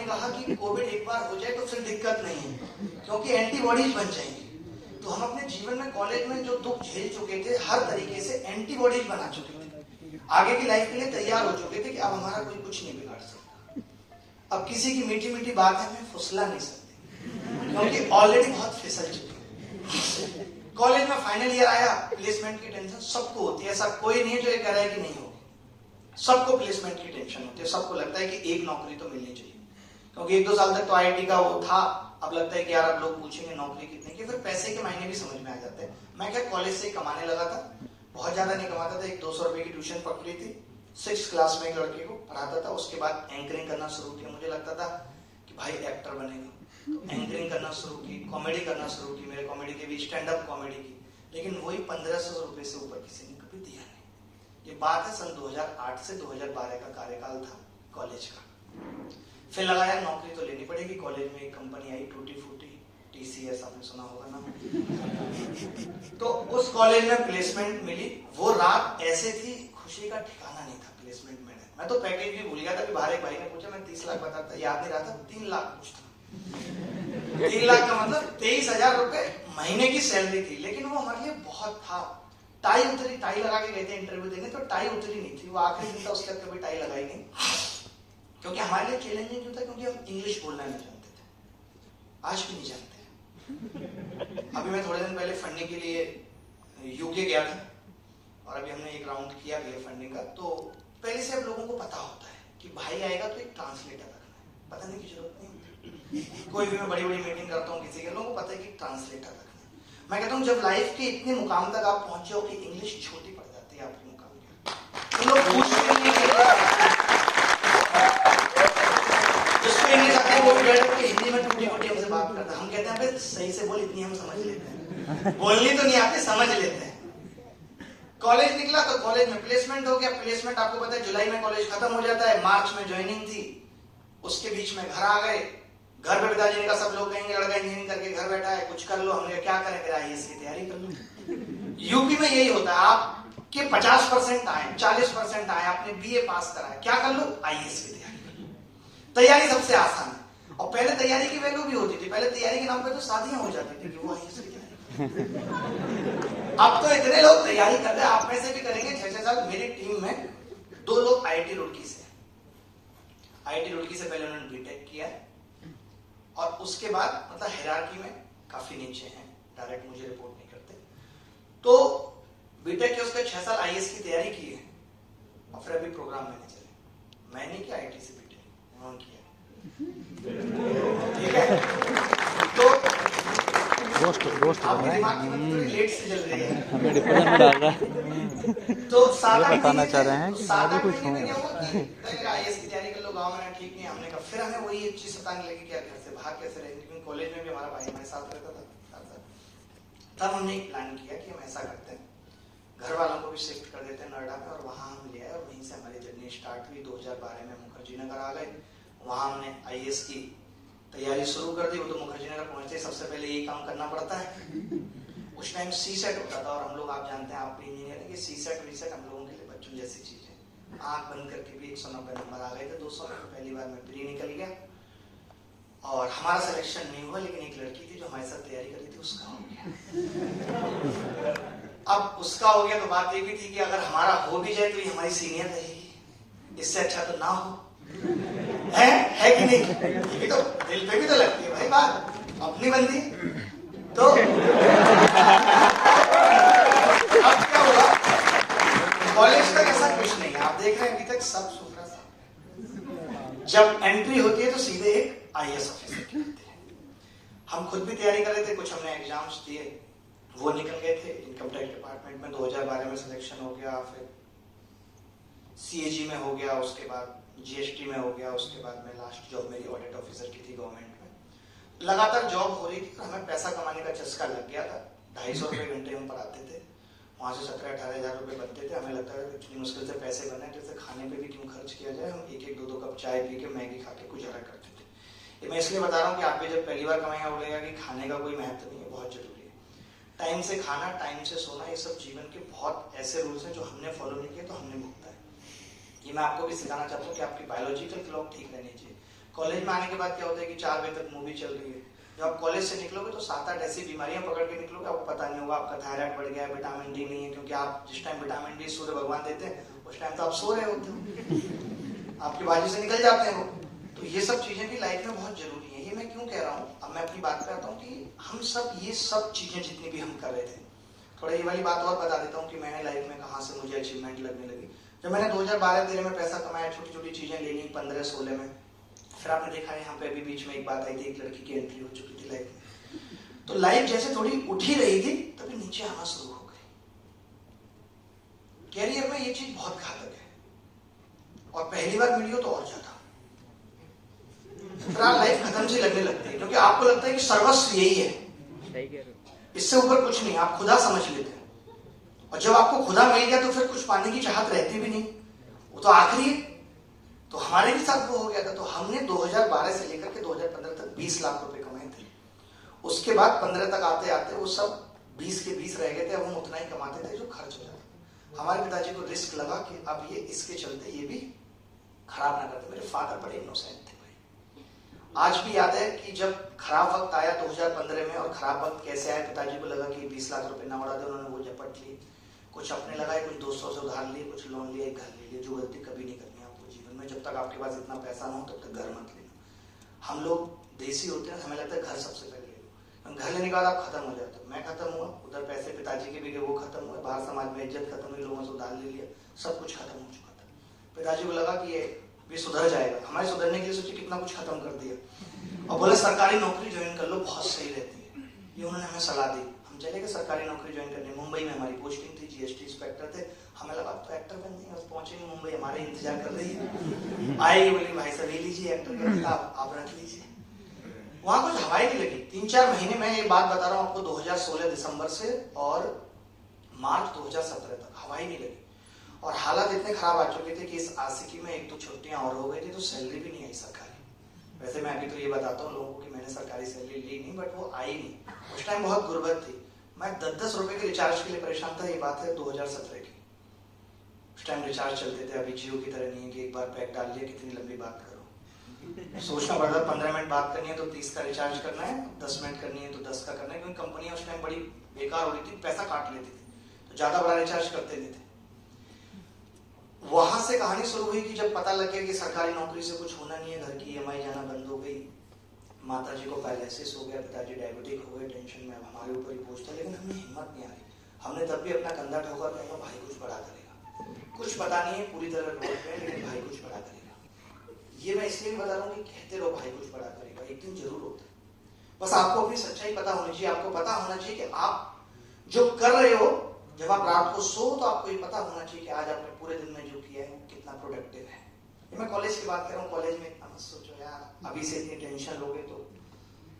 हमने कहा कि कोविड एक बार हो जाए तो फिर दिक्कत नहीं है, क्योंकि एंटीबॉडीज बन जाएंगी। तो हम अपने जीवन में कॉलेज में जो दुख झेल चुके थे, हर तरीके से एंटीबॉडीज बना चुके थे, आगे की लाइफ के लिए तैयार हो चुके थे कि अब हमारा कोई कुछ नहीं बिगाड़ सकता। अब किसी की मीठी मीठी बात हमें फुसला नहीं सकती, क्योंकि ऑलरेडी बहुत फिसल चुके। कॉलेज में फाइनल ईयर आया, प्लेसमेंट की टेंशन सबको होती है, ऐसा कोई नहीं है जो ये कह रहा है कि नहीं होगी। सबको प्लेसमेंट की टेंशन होती है, सबको लगता है कि एक नौकरी तो मिलनी चाहिए, क्योंकि 1-2 साल तक तो आईआईटी का वो था। अब लगता है कि यार अब लोग पूछेंगे नौकरी कितने की, फिर पैसे के मायने भी समझ में आ जाते हैं। मैं क्या कॉलेज से ही कमाने लगा था, बहुत ज्यादा नहीं कमाता था, 200 रुपए की ट्यूशन पकड़ी थी, 6th क्लास में एक लड़के को पढ़ाता था। उसके बाद एंकरिंग करना शुरू किया, मुझे लगता था कि भाई एक्टर बनेगा, तो एंकरिंग करना शुरू की, कॉमेडी करना शुरू की, मेरे कॉमेडी के भी स्टैंड अप कॉमेडी की, लेकिन वही 1500 रुपए से ऊपर किसी ने कभी दिया नहीं। ये बात है सन 2008 से 2012 का कार्यकाल था कॉलेज का। फिर लगा यार नौकरी तो लेनी पड़ेगी। कॉलेज में एक कंपनी आई, टूटी फूटी, TCS, आपने सुना होगा ना। तो उस कॉलेज में प्लेसमेंट मिली। वो रात ऐसे थी, खुशी का ठिकाना नहीं था प्लेसमेंट में। मैं तो पैकेज भी भूल गया था। बाहर एक भाई ने पूछा, मैं 30 लाख बताता था, याद नहीं रहा था, 3 लाख पूछता। 3 लाख का मतलब 23,000 रुपए महीने की सैलरी थी, लेकिन वो हमारे लिए बहुत था। टाई उतरी, टाई लगा के गए थे इंटरव्यू देने, तो टाई उतरी नहीं थी। वो आखिरी दिन था, उसके बाद कभी टाई लगाई नहीं, क्योंकि हमारे लिए चैलेंजिंग क्यों था, क्योंकि हम इंग्लिश बोलना नहीं जानते थे, आज भी नहीं जानते। अभी मैं थोड़े दिन पहले फंडिंग के लिए यूके गया था, और अभी हमने एक राउंड किया भी है फंडिंग का। तो पहले से अब लोगों को पता होता है कि भाई आएगा तो एक ट्रांसलेटर रखना है, पता नहीं की जरूरत नहीं होती। कोई भी मैं बड़ी बड़ी मीटिंग करता हूँ किसी के, लोगों को पता है कि ट्रांसलेटर रखना है। मैं कहता हूँ जब लाइफ के इतने मुकाम तक आप पहुंच जाओ कि इंग्लिश छोटी पड़ जाती है आपके मुकाम के, तो लोग पूछते नहीं वो भी हिंदी में टूटी फूटी हमसे बात करता है। हम कहते हैं भाई सही से बोल, इतनी हम समझ लेते हैं, बोलनी तो नहीं आती, समझ लेते हैं। कॉलेज निकला तो कॉलेज में प्लेसमेंट हो गया। प्लेसमेंट आपको पता है जुलाई में कॉलेज खत्म हो जाता है, मार्च में ज्वाइनिंग थी, उसके बीच में घर आ गए। घर पे पिताजी ने कहा सब लोग कहेंगे लड़का इंजीनियरिंग करके घर बैठा है, कुछ कर लो। हमने क्या करें, फिर IAS की तैयारी कर लो। यूपी में यही होता है, आपके 50% आए, 40% आए, आपने BA पास करा है, क्या कर लो, IAS की तैयारी कर लो। तैयारी सबसे आसान है। और पहले तैयारी की वैल्यू भी होती थी, पहले तैयारी के नाम पे तो शादियां हो जाती थी कि वो IAS की तैयारी। अब तो इतने लोग तैयारी कर रहे हैं, आप में से भी करेंगे 6-6 साल। मेरी टीम में 2 लोग IIT रुड़की से, IIT रुड़की से पहले उन्होंने बीटेक किया, और उसके बाद मतलब हायरार्की में काफी नीचे हैं, डायरेक्ट मुझे रिपोर्ट नहीं करते। तो बीटेक के उसके 6 साल IAS की तैयारी की है, और फिर अभी प्रोग्राम मैनेजर है। मैंने किया IIT से बीटेक, उन्होंने किया, ठीक है। तो आपके दिमाग की मतलब लेट से चल रही है, हमें डिप्लोमा में डाल रहा है। तो ये बताना चाह रहे हैं कि मैं भी कुछ हूँ। IAS की तैयारी कर लो, गाँव में ठीक नहीं। हमने कहा फिर हमें वही एक चीज सताने लगी कि घर से बाहर कैसे रहेंगे, क्योंकि कॉलेज में भी हमारा भाई हमारे साथ रहता था। तब हमने एक प्लान किया कि हम ऐसा करते हैं, घर वालों को भी शिफ्ट कर देते हैं नोएडा में, और वहां हम ले आए, और वहीं से हमारी जर्नी स्टार्ट हुई। 2012 में मुखर्जी नगर आ गए, वहां हमने IAS की तैयारी शुरू कर दी। वो तो मुखर्जी नगर पहुंचते सबसे पहले यही काम करना पड़ता है। उस टाइम CSET होता था, और हम लोग, आप जानते हैं, आप भी इंजीनियर है, कि CSET वीसेट हम लोगों के लिए बच्चों जैसी चीज है। आंख बंद करके भी 190 नंबर आ गए थे। 200 में पहली बार में प्री निकल गया, और हमारा सिलेक्शन नहीं हुआ, लेकिन एक लड़की थी जो हमारे साथ तैयारी कर रही थी, उसका हो गया। अब उसका हो गया तो बात ये भी थी कि अगर हमारा हो भी जाए तो ये हमारी सीनियर रहेगी, इससे अच्छा तो ना हो, है कि नहीं? ये भी तो दिल पे भी तो लगती है भाई बात, अपनी बंदी। तो अब क्या हुआ, कॉलेज तक ऐसा कुछ नहीं है, आप देख रहे हैं अभी तक सब सुथरा सा। जब एंट्री होती है तो सीधे एक IAS ऑफिसर की होती है। हम खुद भी तैयारी कर रहे थे, कुछ हमने एग्जाम्स दिए, वो निकल गए थे। इनकम टैक्स डिपार्टमेंट में 2012 में सिलेक्शन हो गया, फिर CAG में हो गया, उसके बाद GST में हो गया, उसके बाद में लास्ट जॉब मेरी ऑडिट ऑफिसर की थी गवर्नमेंट में। लगातार जॉब हो रही थी, हमें पैसा कमाने का चस्का लग गया था। 250 रुपए घंटे हम पढ़ाते थे, वहां से 17-18 हजार रुपए बनते थे। हमें लगता है इतनी मुश्किल से पैसे बने, जैसे खाने पे भी क्यों खर्च किया जाए, हम 1-1, 2-2 कप चाय पी के, मैगी खा के गुजारा करते थे। ये मैं इसलिए बता रहा हूँ कि आप भी जब पहली बार कमाएंगे बोलेगा कि खाने का कोई महत्व नहीं है, बहुत जरूरी है। टाइम से खाना, टाइम से सोना, ये सब जीवन के बहुत ऐसे रूल्स हैं जो हमने फॉलो नहीं किए तो हमने भुगता है। ये मैं आपको भी सिखाना चाहता हूँ कि आपकी बायोलॉजिकल क्लॉक ठीक रहनी चाहिए। कॉलेज में आने के बाद क्या होता है कि 4 बजे तक मूवी चल रही है। जब आप कॉलेज से निकलोगे तो 7-8 ऐसी बीमारियां पकड़ के निकलोगे, आपको पता नहीं होगा आपका थायराइड बढ़ गया है, विटामिन डी नहीं है, क्योंकि आप जिस टाइम विटामिन डी सूर्य भगवान देते हैं उस टाइम तो आप सो रहे होते हो, आपकी बाजू से निकल जाते हैं वो। तो ये सब चीजें भी लाइफ में बहुत जरूरी है। ये मैं क्यों कह रहा हूँ, अब मैं अपनी बात पे आता हूँ कि हम सब ये सब चीजें जितनी भी हम कर रहे थे, थोड़ा ये वाली बात और बता देता हूँ कि मैंने लाइफ में कहाँ से मुझे अचीवमेंट लगने लगी। जब मैंने 2012-13 में पैसा कमाया, छोटी छोटी चीजें ले ली, 15-16 में, फिर आपने देखा है यहाँ पे अभी बीच में एक बात आई थी, एक लड़की की एंट्री हो चुकी थी लाइफ में। तो लाइफ जैसे थोड़ी उठ ही रही थी तभी नीचे आना शुरू हो गई। कैरियर में ये चीज बहुत घातक है, और पहली बार मिली हो तो और ज्यादा, फिर आप लाइफ खत्म सी लगने लगती है, क्योंकि आपको लगता है कि सर्वस्व यही है, इससे ऊपर कुछ नहीं, आप खुदा समझ लेते हैं। और जब आपको खुदा मिल गया तो फिर कुछ पाने की चाहत रहती भी नहीं, वो तो आखिरी है। तो हमारे भी साथ वो हो गया था। तो हमने 2012 से लेकर के 2015 तक 20 लाख रुपए कमाए थे। उसके बाद 15 तक आते आते वो सब 20 के 20 रह गए थे। अब हम उतना ही कमाते थे जो खर्च हो जाता। हमारे पिताजी को रिस्क लगा कि अब ये इसके चलते ये भी खराब ना करते। मेरे फादर बड़े इनोसेंट थे भाई। आज भी याद है कि जब खराब वक्त आया 2015 में, और खराब वक्त कैसे आया, पिताजी को लगा कि 20 लाख रुपए ना उड़ा दे, उन्होंने वो झपट लिए, कुछ अपने लगाए, कुछ दोस्तों से उधार लिए, कुछ लोन लिए, एक घर ले लिए। जो गलती कभी नहीं करनी आपको जीवन में, जब तक आपके पास इतना पैसा ना हो तब तक घर मत लेना। हम लोग देसी होते हैं, हमें लगता है घर सबसे पहले ले लो, घर लेने के बाद आप खत्म हो जाते हो। मैं खत्म हुआ, उधर पैसे पिताजी के भी गए, वो खत्म हुए, बाहर समाज में इज्जत खत्म हुई, लोगों से उधार ले लिया, सब कुछ खत्म हो चुका था। पिताजी को लगा कि ये भी सुधर जाएगा, हमारे सुधरने के लिए सोचे कितना कुछ खत्म कर दिया, और बोले सरकारी नौकरी ज्वाइन कर लो, बहुत सही रहती है। ये उन्होंने हमें सलाह दी। हम चले गए सरकारी नौकरी ज्वाइन करने। मुंबई में हमारी पोस्टिंग थी, जीएसटी इंस्पेक्टर थे। हमें लगा तो एक्टर बन जाएंगे, पहुंचेंगे मुंबई, हमारे इंतजार कर रही है। आएगी, बोली भाई साहब ले लीजिए एक्टर का किताब, आप रख लीजिए। वहां कुछ हवाई नहीं लगी। 3-4 महीने, मैं ये बात बता रहा हूँ आपको, 2016 दिसंबर से और मार्च 2017 तक हवाई नहीं लगी। और हालात इतने खराब आ चुके थे कि इस आशिकी में 1-2 छुट्टियां और हो गई थी, तो सैलरी भी नहीं आई सरकारी। वैसे मैं अभी तो ये बताता हूँ लोगों को कि मैंने सरकारी सैलरी ली नहीं, बट वो आई नहीं। उस टाइम बहुत गुर्बत थी। मैं 10-10 रुपए के रिचार्ज के लिए परेशान था। ये बात है 2017 की। उस टाइम रिचार्ज चलते थे, अभी जियो की तरह नहीं है कि एक बार पैक डाल लिया, कितनी लंबी बात करो। सोचना पड़ता, 15 मिनट बात करनी है तो 30 का रिचार्ज करना है, 10 मिनट करनी है तो 10 का करना है, क्योंकि कंपनियां उस टाइम बड़ी बेकार हो रही थी, पैसा काट लेती थी, तो ज्यादा बड़ा रिचार्ज करते नहीं थे। वहां से कहानी शुरू हुई कि जब पता लग गया कि सरकारी नौकरी से कुछ होना नहीं है, घर की EMI जाना बंद हो गई, माताजी को पैरालिसिस हो गया, पिताजी डायबिटिक हो गए, टेंशन में हमारे ऊपर ही बोझ था, लेकिन हमें हिम्मत नहीं आ रही। हमने तब भी अपना कंधा ठोका, कहा भाई कुछ बड़ा करेगा, कुछ पता नहीं है पूरी तरह रोड पे, लेकिन भाई कुछ बड़ा करेगा। ये मैं इसलिए बता रहा हूँ कि कहते रहो भाई कुछ बड़ा करेगा, एक दिन जरूर होता है। बस आपको अपनी सच्चाई पता होनी चाहिए। आपको पता होना चाहिए कि आप जो कर रहे हो, जब आप रात को सो तो आपको ये पता होना चाहिए कि आज आपने पूरे दिन में जो किया है कितना प्रोडक्टिव है। ये मैं कॉलेज की बात कर रहा हूँ। कॉलेज में इतना मत सोचो यार, अभी से इतनी टेंशन लोगे तो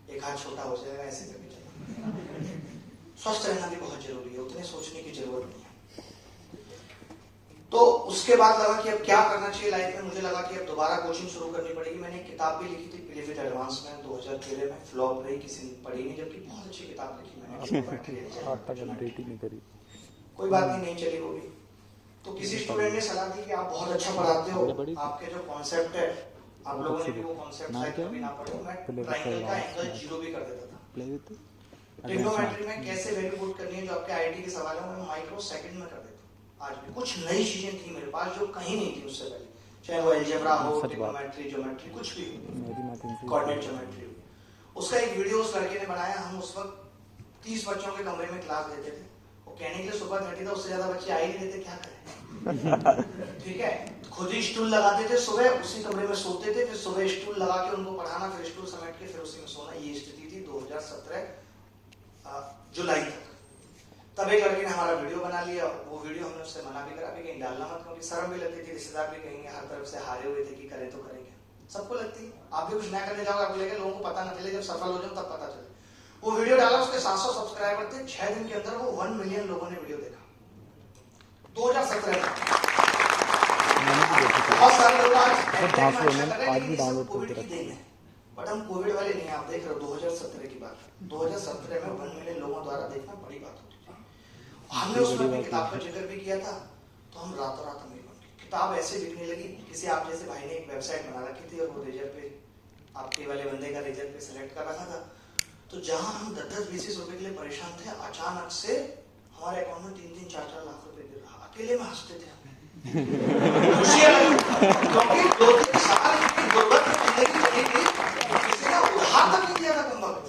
एक हाथ छोटा हो जाएगा, ऐसे कभी चलेगा। स्वस्थ रहना भी बहुत जरूरी है, उतने सोचने की जरूरत नहीं है। तो उसके बाद लगा कि अब क्या करना चाहिए लाइफ में। मुझे लगा कि अब दोबारा कोचिंग शुरू करनी पड़ेगी। मैंने एक किताब भी लिखी थी, बिलीव इट एडवांस में, 2013 में, फ्लॉप रही, किसी ने पढ़ी नहीं, जबकि बहुत अच्छी किताब लिखी मैंने। कोई बात नहीं चली वो भी। तो किसी स्टूडेंट ने सलाह दी कि आप बहुत अच्छा पढ़ाते हो, आपके जो कॉन्सेप्ट है, आप लोगों ने भी वो कॉन्सेप्ट शायद कभी ना पढ़े। मैं ट्रायंगल का एंगल 0 भी कर देता था। ट्रिग्नोमेट्री में कैसे वैल्यू पुट करनी है, जो आपके आईटी के सवाल है, मैं माइक्रो सेकंड में कर देता हूं। आज भी कुछ नई चीजें थी मेरे पास जो कहीं नहीं थी उससे पहले, चाहे वो अलजेब्रा हो, ट्रिग्नोमेट्री, ज्योमेट्री, कुछ भी हो, कोऑर्डिनेट ज्योमेट्री हो। उसका एक वीडियो उस लड़के ने बनाया। हम उस वक्त 30 बच्चों के कमरे में क्लास देते थे। कहने के लिए सुबह 30 था, उससे ज्यादा बच्चे आ ही नहीं देते, क्या करें। ठीक है, खुद ही स्टूल लगाते थे, सुबह उसी कमरे में सोते थे, फिर सुबह स्टूल लगा के उनको पढ़ाना, फिर स्टूल समेट के फिर उसी में सोना। ये स्थिति थी 2017 जुलाई तक। तब एक लड़के ने हमारा वीडियो बना लिया। वो वीडियो हमने उससे मना भी करा भी कहीं डालना मत, क्योंकि शर्म भी लगती थी, रिश्तेदार भी कहेंगे, हर तरफ से हारे हुए थे कि करें तो करें क्या, सबको लगती। आप भी कुछ नया करने जाओगे, आपको लगेगा, लोगों को पता न चले, जब सफल हो जाओ तब पता चले। वो वीडियो डाला, उसके 700 सब्सक्राइबर थे। 6 दिन के अंदर वो 1 मिलियन लोगों ने वीडियो देखा। 2017 में बहुत सारे लोग आज भी डाउनलोड करते रहते हैं, बट हम कोविड वाले नहीं। आप देख रहे हो 2017 की बात, 2017 में 1 मिलियन लोगों द्वारा देखना बड़ी बात होती थी। हमने उसमें अपनी किताब का जिक्र भी किया था, तो हम रातों रात अमीर बन गए। किताब ऐसे बिकने लगी। किसी आप जैसे भाई ने एक वेबसाइट बना रखी थी और वो रेजर पे आपके वाले बंदे का रिजल्ट पे सेलेक्ट कर रखा था, तो जहां हम 10-20 रुपए के लिए परेशान थे, अचानक से हमारे अकाउंट में 3-3, 4-4 लाख रुपए गिर रहा। अकेले में हंसते थे हम, खुशियां लगी, क्योंकि 2-3 साल की गुर्बत में जिंदगी चली थी, किसी ने उधार तक नहीं दिया था कम वक्त।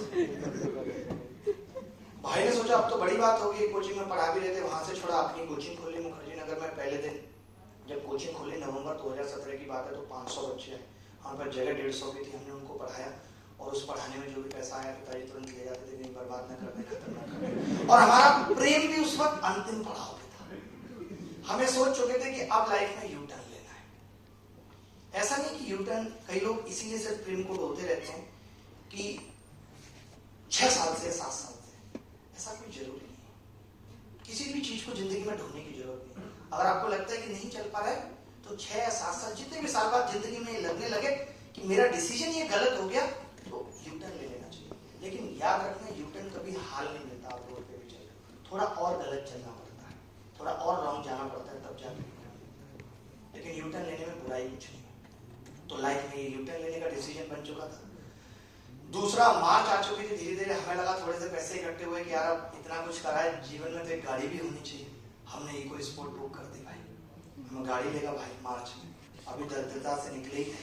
भाई ने सोचा अब तो बड़ी बात होगी, कोचिंग में पढ़ा भी रहे थे, वहां से छोड़ा, अपनी कोचिंग खोली मुखर्जी नगर में। पहले दिन जब कोचिंग खोली नवंबर 2017 की बात है, तो 500 बच्चे हैं हमारे पास, जगह 150 की थी। हमने उनको पढ़ाया और उस पढ़ाने में जो भी पैसा आया पिताजी तुरंत ले जाते थे, नहीं बर्बाद न करने, खत्म न करने। और हमारा प्रेम भी उस वक्त अंतिम पड़ाव पे था। हमें सोच चुके थे कि अब लाइफ में यू टर्न लेना है। ऐसा नहीं कि यू टर्न, कई लोग इसीलिए सिर्फ प्रेम को बोलते रहते हैं कि 6 साल से 7 साल से, ऐसा कोई जरूरी नहीं है। किसी भी चीज को जिंदगी में ढूंढने की जरूरत नहीं। अगर आपको लगता है कि नहीं चल पा रहा है, तो 6 या 7 साल, जितने भी साल बाद जिंदगी में लगने लगे कि मेरा डिसीजन ये गलत हो गया, तो यू टर्न ले लेना चाहिए। लेकिन याद रखना, यू टर्न कभी हाल नहीं मिलता। आप रोड पे भी चल रहे, थोड़ा और गलत चलना पड़ता है, थोड़ा और रॉन्ग जाना पड़ता है, तब जाके। लेकिन यू टर्न लेने में बुराई कुछ नहीं। तो लाइफ में ये यू टर्न लेने का डिसीजन बन चुका था। दूसरा, मार्च आ चुकी थी, धीरे धीरे हमें लगा थोड़े से पैसे इकट्ठे हुए कि यार अब इतना कुछ करा है जीवन में, तो एक गाड़ी भी होनी चाहिए। हमने इको स्पोर्ट बुक कर दी भाई, हमें गाड़ी लेगा भाई मार्च में, अभी दरिद्रता से निकले ही थे।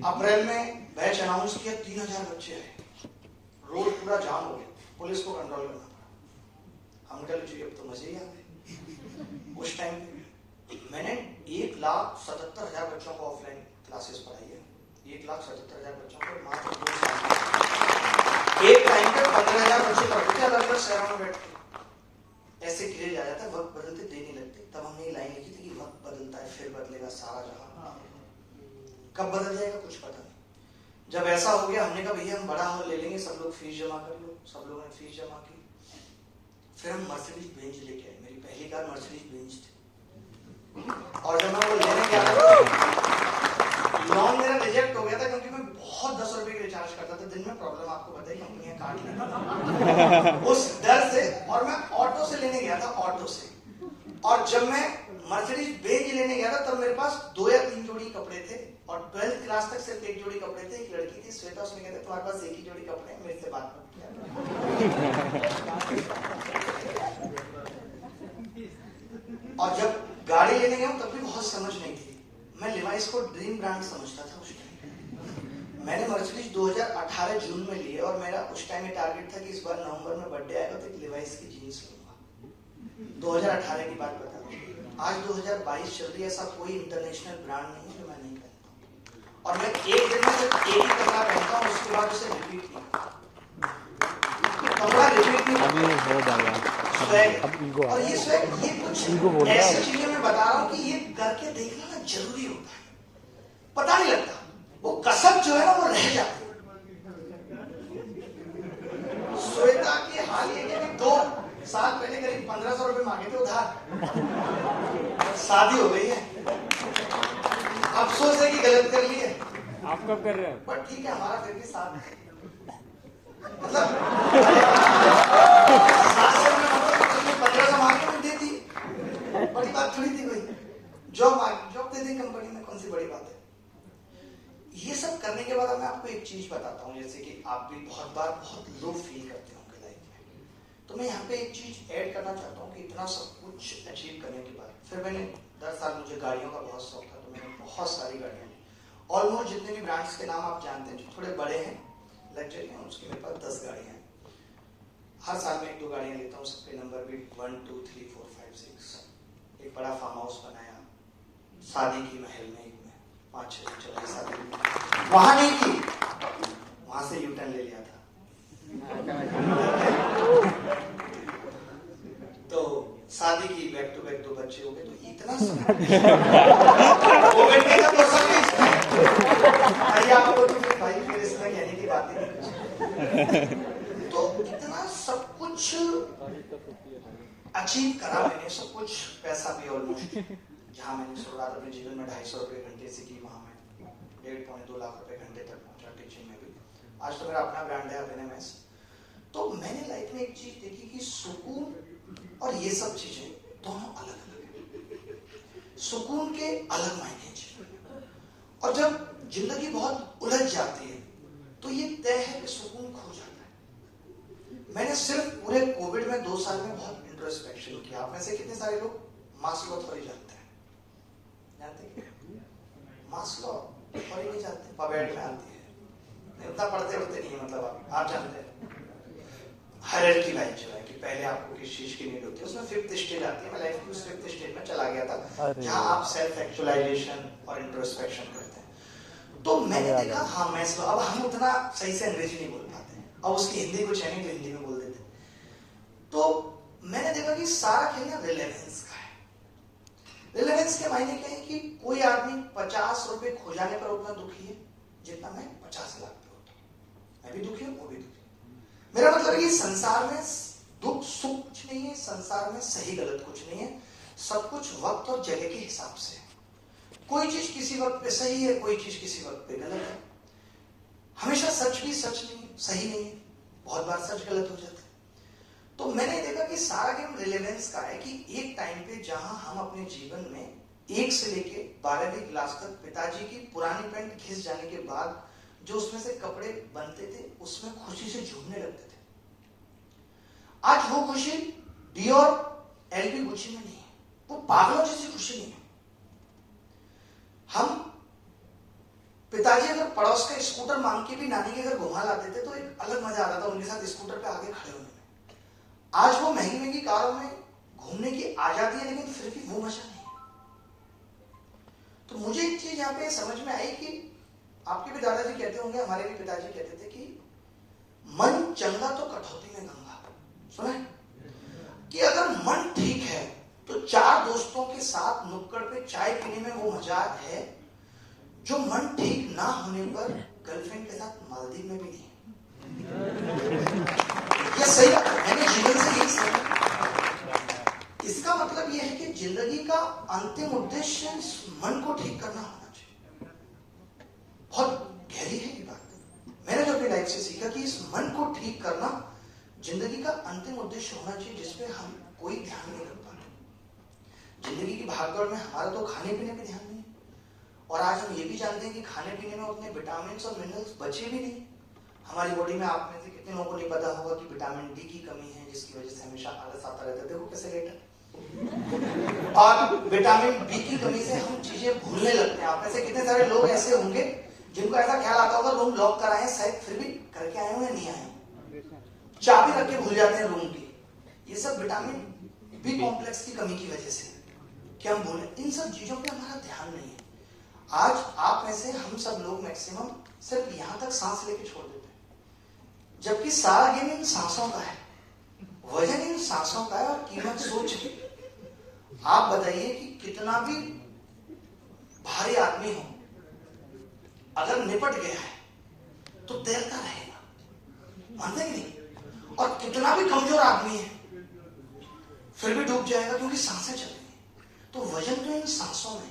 अप्रैल में बैच अनाउंस किया, 3000 बच्चे आए, रोड पूरा जाम हो गया, पुलिस को कंट्रोल करना पड़ा। हमने कहा चलिए अब तो मजे ही आ गए। उस टाइम मैंने 1,77,000 बच्चों को ऑफलाइन क्लासेस पढ़ाई है। 1,77,000 बच्चों को मात्र 2 साल में। एक टाइम पे 15,000 बच्चे पढ़ते थे अलग अलग शहरों में बैठ के। ऐसे क्लियर आ जाता है, वक्त बदलते देर नहीं लगते। तब हमने ये लाइन लिखी थी कि वक्त बदलता है फिर बदलेगा सारा जहां। कब बदल जाएगा कुछ पता नहीं। जब ऐसा हो गया, हमने कहा भैया हम बड़ा हॉल ले लेंगे, सब लोग फीस जमा कर लो। सब लोगों ने फीस जमा की। फिर हम मर्सिडीज बेंज लेके आए। मेरी पहली कार मर्सिडीज बेंज थी। और जब मैं वो लेने गया, लोन मेरा रिजेक्ट हो गया था, क्योंकि मैं बहुत 10 रुपए की रिचार्ज करता था दिन में। प्रॉब्लम आपको पता है, कंपनियां काट लेती उस डर से। और मैं ऑटो से लेने गया था, ऑटो से। और जब मैं मर्सिडीज बेंज लेने गया था, तब मेरे पास 2 या 3 जोड़ी कपड़े थे। और 12th क्लास तक सिर्फ 1 जोड़ी कपड़े थे। एक लड़की थी श्वेता, उसने कहते तुम्हारे पास 1 ही जोड़ी कपड़े हैं, मेरे से बात मत किया। और जब गाड़ी लेने गया तब भी बहुत समझ नहीं थी। मैं लिवाइस को ड्रीम ब्रांड समझता था उस टाइम। मैंने मर्सिडीज 2018 जून में ली, और मेरा उस टाइम में टारगेट था कि इस बार नवंबर में बर्थडे आएगा तो एक लिवाइस की जीन्स लूंगा। 2018 की बात बता रहा हूँ। आज 2022 चल रही है, ऐसा कोई इंटरनेशनल ब्रांड नहीं है जो मैं नहीं पहनता हूँ। और मैं एक दिन में सिर्फ एक ही कपड़ा पहनता हूँ, उसके बाद उसे रिपीट नहीं करता। कपड़ा रिपीट नहीं करता। और ये स्वैग, ये कुछ ऐसी चीजें मैं बता रहा हूँ कि ये करके देखना ना जरूरी होता है। पता नहीं लगता, वो कसक जो है ना वो रह जाती है। श्वेता की हाल ये कि 2 साल पहले करीब 1500 रुपए मांगे थे उधार। शादी हो गई है, अफसोस है कि गलत कर ली है। आप कब कर रहे हो? पर ठीक है, हमारा फिर भी साथ है। मतलब 1500 मांग के दे दी, बड़ी बात थोड़ी थी भाई। जॉब दे दी कंपनी में, कौन सी बड़ी बात है। ये सब करने के बाद मैं आपको एक चीज बताता हूँ, जैसे कि आप भी बहुत बार बहुत लो फील करते होंगे लाइफ में। तो मैं यहाँ पे एक चीज ऐड करना चाहता हूँ कि इतना सब कुछ अचीव करने के बाद फिर मैंने 10 साल, मुझे गाड़ियों का बहुत शौक था, तो मैंने बहुत सारी गाड़ियां ली। ऑलमोस्ट जितने भी ब्रांड्स के नाम आप जानते हैं जो थोड़े बड़े हैं, लग्जरी हैं, उसके मेरे पास 10 गाड़ियां हैं। हर साल में 1-2 गाड़ियां लेता हूँ, सबके नंबर भी 1, 2, 3, 4, 5, 6। एक बड़ा फार्म हाउस बनाया, शादी की महल में, 5-6 दिन चलाई शादी। वहां नहीं की, वहां से यू टर्न ले लिया था। तो शादी की, बैक टू बैक 2 बच्चे हो गए, तो इतना आपको तो भाई फिर इसमें कहने की बात ही नहीं। तो इतना सब कुछ अचीव करा मैंने, सब कुछ, पैसा भी ऑलमोस्ट, जहां मैंने शुरुआत अपने जीवन में 250 रुपए घंटे से की, वहां मैं 1.5-2 लाख रुपए घंटे तक पहुंचा टीचिंग में भी। आज तो मेरा अपना ब्रांड है अभिनयमेस। तो मैंने लाइफ में एक चीज देखी कि सुकून और ये सब चीजें दोनों अलग अलग है। सुकून के अलग मायने हैं। और जब जिंदगी बहुत उलझ जाती है तो ये तय है कि सुकून खो जाता है। मैंने सिर्फ पूरे कोविड में 2 साल में बहुत इंट्रोस्पेक्शन किया। आप में से कितने सारे लोग मास्लो थ्योरी जानते हैं? मास्लो थ्योरी नहीं जानते? पवेट में आती है, उतना पढ़ते उठते नहीं है, मतलब आप जानते हैं हायरार्की लाइफ जो है कि पहले आपको किस चीज की नीड होती है, उसमें 5th स्टेज आती है। मैं लाइफ की उस 5th स्टेज में चला गया था जहां आप सेल्फ एक्चुअलाइजेशन और इंट्रोस्पेक्शन करते हैं। तो मैंने देखा हाँ मैस्लो, अब हम उतना सही से अंग्रेजी नहीं बोल पाते हैं, अब उसकी हिंदी कुछ है नहीं तो हिंदी में बोल देते। तो मैंने देखा कि सारा खेल ना रिलेवेंस का है। रिलेवेंस के मायने क्या है कि कोई आदमी 50 रुपए खो जाने पर उतना दुखी है जितना मैं 50 लाख पे होता हूं। मैं भी दुखी हूं, वो भी दुखी। मेरा मतलब है कि संसार में दुख सुख कुछ नहीं है, संसार में सही गलत कुछ नहीं है, सब कुछ वक्त और जगह के हिसाब से। कोई चीज किसी वक्त पे सही है, कोई चीज किसी वक्त पे गलत है। हमेशा सच भी सच नहीं है, सही नहीं है, बहुत बार सच गलत हो जाता है। तो मैंने देखा कि सारा गेम रिलेवेंस का है कि एक टाइम पे जहां हम अपने जीवन में 1 से लेके 12वीं क्लास तक पिताजी की पुरानी पैंट घिस जाने के बाद जो उसमें से कपड़े बनते थे उसमें खुशी से झूमने लगते थे। आज वो खुशी डियोर एलवी गुची में नहीं है, वो पागलों जैसी खुशी नहीं है। हम पिताजी अगर पड़ोस का स्कूटर मांग के भी नानी के घर घुमा लाते थे तो एक अलग मजा आता था उनके साथ स्कूटर पे आगे खड़े होने में। आज वो महंगी महंगी कारों में घूमने की आजादी है, लेकिन फिर भी वो मजा नहीं है। तो मुझे एक चीज यहाँ पे समझ में आई कि आपके भी दादाजी कहते होंगे, हमारे भी पिताजी कहते थे कि मन चंगा तो कटौती में गंगा। सुना है कि अगर मन ठीक है तो 4 दोस्तों के साथ नुक्कड़ पे चाय पीने में वो मजा है जो मन ठीक ना होने पर गर्लफ्रेंड के साथ मालदीव में भी नहीं है। यह सही बात है, मैंने जीवन से यही सीखा। इसका मतलब यह है कि जिंदगी का अंतिम उद्देश्य मन को ठीक करना होना चाहिए। बहुत गहरी है ये बात। मैंने जो अपनी लाइफ से सीखा कि इस मन को ठीक करना जिंदगी का अंतिम उद्देश्य होना चाहिए, जिसपे हम कोई ध्यान नहीं रख पाते। जिंदगी की भागदौड़ में हमारा तो खाने पीने पे ध्यान नहीं, और आज हम ये भी जानते हैं कि खाने पीने में उतने विटामिन और मिनरल्स बचे भी नहीं। हमारी बॉडी में आप में से कितने लोगों को नहीं पता होगा कि विटामिन डी की कमी है, जिसकी वजह से हमेशा आलस आता रहता है। देखो कैसे लेट है। और विटामिन बी की कमी से हम चीजें भूलने लगते हैं। आप में से कितने सारे लोग ऐसे होंगे जिनको ऐसा ख्याल आता होगा रूम लॉक कराए, शायद फिर भी करके आए हुए नहीं आए, चाबी रख के भूल जाते हैं रूम की। ये सब विटामिन बी कॉम्प्लेक्स की कमी की वजह से कि हम भूलें। इन सब चीजों पे हमारा ध्यान नहीं है। आज आप में से हम सब लोग मैक्सिमम सिर्फ यहां तक सांस लेके छोड़ देते हैं, जबकि सारा गेम इन सांसों का है, वजन इन सांसों का है और कीमत सोच। आप बताइए कि कितना भी भारी आदमी हो, अगर निपट गया है तो तैरता रहेगा, मानते कि नहीं? और कितना भी कमजोर आदमी है फिर भी डूब जाएगा, क्योंकि सांसें चल रही हैं। तो वजन तो इन सांसों में,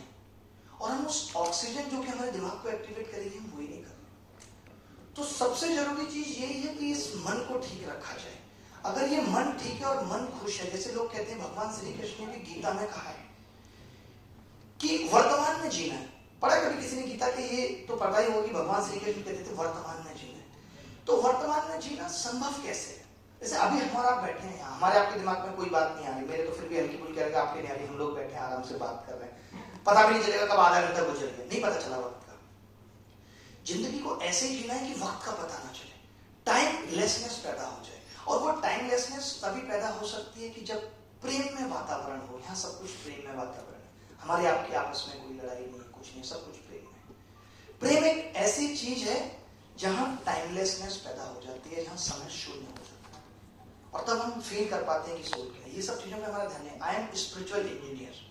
और हम उस ऑक्सीजन जो कि हमारे दिमाग को एक्टिवेट करेगी हम वही नहीं कर रहे। तो सबसे जरूरी चीज यही है कि इस मन को ठीक रखा जाए। अगर ये मन ठीक है और मन खुश है, जैसे लोग कहते हैं, भगवान श्री कृष्ण ने भी गीता में कहा है कि वर्तमान में जीना है। पढ़ा कभी किसी ने गीता के? ये तो पता ही होगा कि भगवान श्री कृष्ण कहते थे वर्तमान में जीना है। तो वर्तमान में जीना संभव कैसे है? जैसे अभी हमारा बैठे हैं यहाँ, हमारे आपके दिमाग में कोई बात नहीं आ रही, मेरे तो फिर भी हल्की फुल्की करेगा, आपके नहीं आ रही, हम लोग बैठे हैं आराम से बात कर रहे हैं, पता भी नहीं चलेगा कब आधा घंटा गुजर गया, नहीं पता चला वक्त का। जिंदगी को ऐसे ही जीना है कि वक्त का पता ना चले, टाइमलेसनेस पैदा हो जाए। और वो टाइमलेसनेस तभी पैदा हो सकती है कि जब प्रेम में वातावरण हो। यहाँ सब कुछ प्रेम में वातावरण है, हमारे आपके आपस में कोई लड़ाई नहीं है, कुछ नहीं, सब कुछ प्रेम है। प्रेम एक ऐसी चीज है जहां टाइमलेसनेस पैदा हो जाती है, जहां समय शून्य हो जाता है, और तब हम फील कर पाते हैं कि सोल क्या है। ये सब चीजों में हमारा ध्यान है। I am spiritual engineer.